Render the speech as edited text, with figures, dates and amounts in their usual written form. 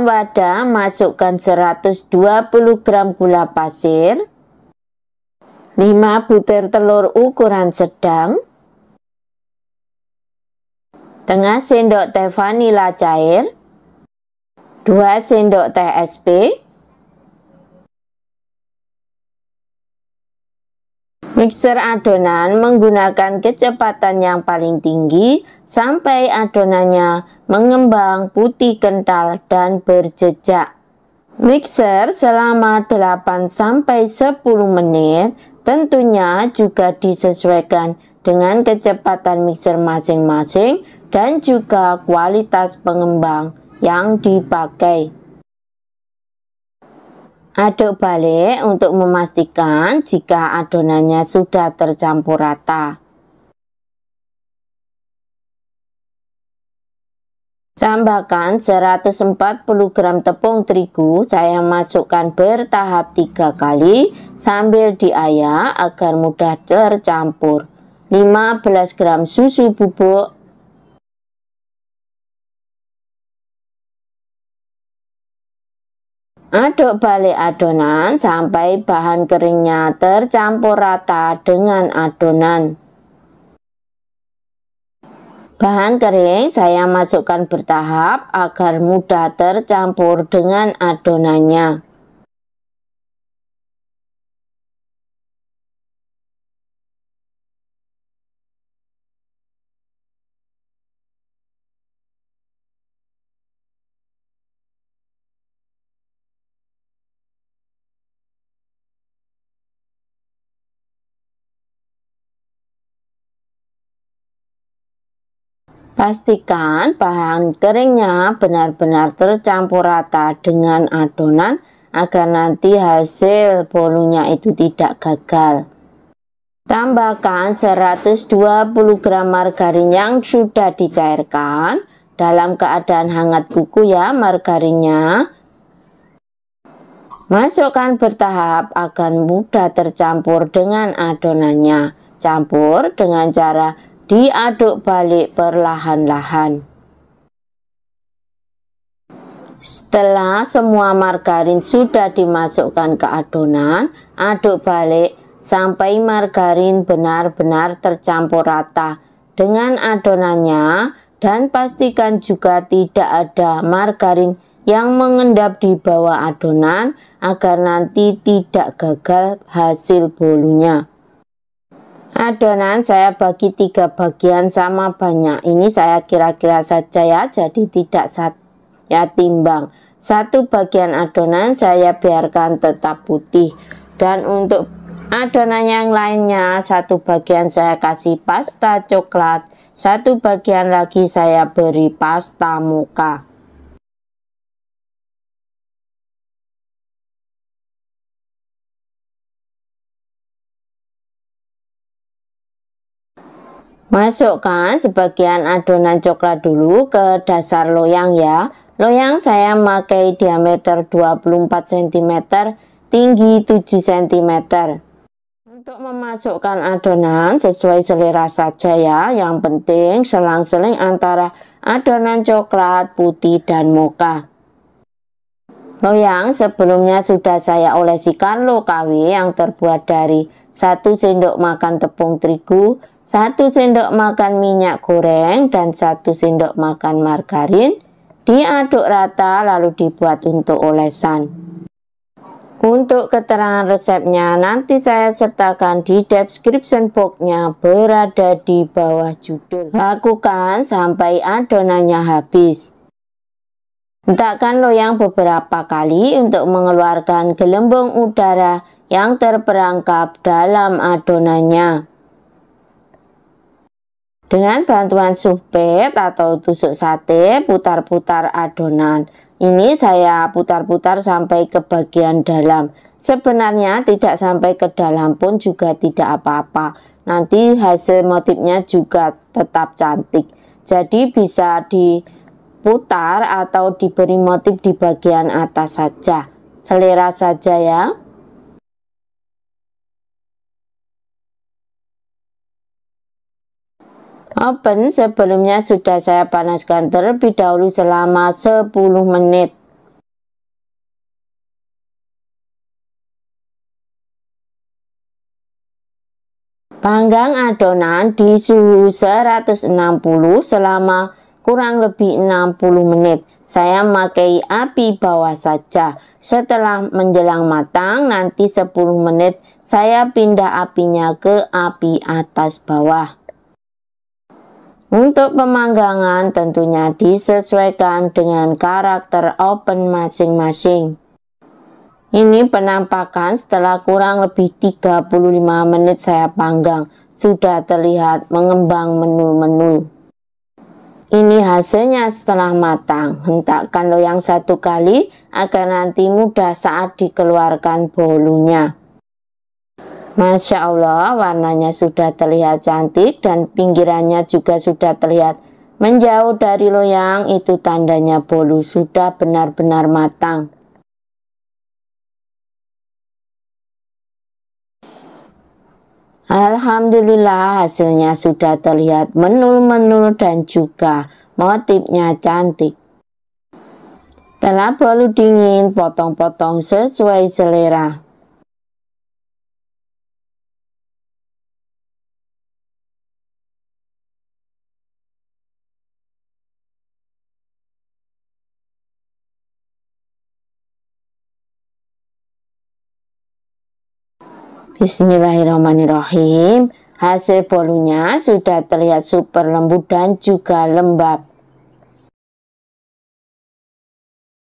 wadah masukkan 120 gram gula pasir, 5 butir telur ukuran sedang, setengah sendok teh vanila cair, 2 sendok teh SP, mixer adonan menggunakan kecepatan yang paling tinggi sampai adonannya mengembang putih kental dan berjejak. Mixer selama 8-10 menit, tentunya juga disesuaikan dengan kecepatan mixer masing-masing dan juga kualitas pengembang yang dipakai. Aduk balik untuk memastikan jika adonannya sudah tercampur rata. Tambahkan 140 gram tepung terigu, saya masukkan bertahap 3 kali sambil diayak agar mudah tercampur. 15 gram susu bubuk, aduk balik adonan sampai bahan keringnya tercampur rata dengan adonan. Bahan kering saya masukkan bertahap agar mudah tercampur dengan adonannya. Pastikan bahan keringnya benar-benar tercampur rata dengan adonan agar nanti hasil bolunya itu tidak gagal. Tambahkan 120 gram margarin yang sudah dicairkan dalam keadaan hangat kuku ya margarinnya. Masukkan bertahap agar mudah tercampur dengan adonannya. Campur dengan cara diaduk balik perlahan-lahan. Setelah semua margarin sudah dimasukkan ke adonan, aduk balik sampai margarin benar-benar tercampur rata dengan adonannya dan pastikan juga tidak ada margarin yang mengendap di bawah adonan agar nanti tidak gagal hasil bolunya. Adonan saya bagi 3 bagian sama banyak. Ini saya kira-kira saja ya, jadi tidak saya timbang. 1 bagian adonan saya biarkan tetap putih. Dan untuk adonan yang lainnya, 1 bagian saya kasih pasta coklat, 1 bagian lagi saya beri pasta mocha. Masukkan sebagian adonan coklat dulu ke dasar loyang ya. Loyang saya memakai diameter 24 cm, tinggi 7 cm. Untuk memasukkan adonan sesuai selera saja ya. Yang penting selang-seling antara adonan coklat, putih, dan mocha. Loyang sebelumnya sudah saya olesi Carlo KW yang terbuat dari 1 sendok makan tepung terigu, 1 sendok makan minyak goreng, dan 1 sendok makan margarin. Diaduk rata lalu dibuat untuk olesan. Untuk keterangan resepnya nanti saya sertakan di description box-nya, berada di bawah judul. Lakukan sampai adonannya habis. Hentakkan loyang beberapa kali untuk mengeluarkan gelembung udara yang terperangkap dalam adonannya. Dengan bantuan supet atau tusuk sate, putar-putar adonan. Ini saya putar-putar sampai ke bagian dalam. Sebenarnya tidak sampai ke dalam pun juga tidak apa-apa. Nanti hasil motifnya juga tetap cantik. Jadi bisa diputar atau diberi motif di bagian atas saja. Selera saja ya. Oven sebelumnya sudah saya panaskan terlebih dahulu selama 10 menit. Panggang adonan di suhu 160 selama kurang lebih 60 menit. Saya memakai api bawah saja. Setelah menjelang matang, nanti 10 menit saya pindah apinya ke api atas bawah. Untuk pemanggangan tentunya disesuaikan dengan karakter oven masing-masing. Ini penampakan setelah kurang lebih 35 menit saya panggang. Sudah terlihat mengembang menu-menu. Ini hasilnya setelah matang. Hentakkan loyang 1 kali agar nanti mudah saat dikeluarkan bolunya. Masya Allah, warnanya sudah terlihat cantik dan pinggirannya juga sudah terlihat menjauh dari loyang. Itu tandanya bolu sudah benar-benar matang. Alhamdulillah, hasilnya sudah terlihat menul-menul dan juga motifnya cantik. Setelah bolu dingin, potong-potong sesuai selera. Bismillahirrahmanirrahim. Hasil bolunya sudah terlihat super lembut dan juga lembab.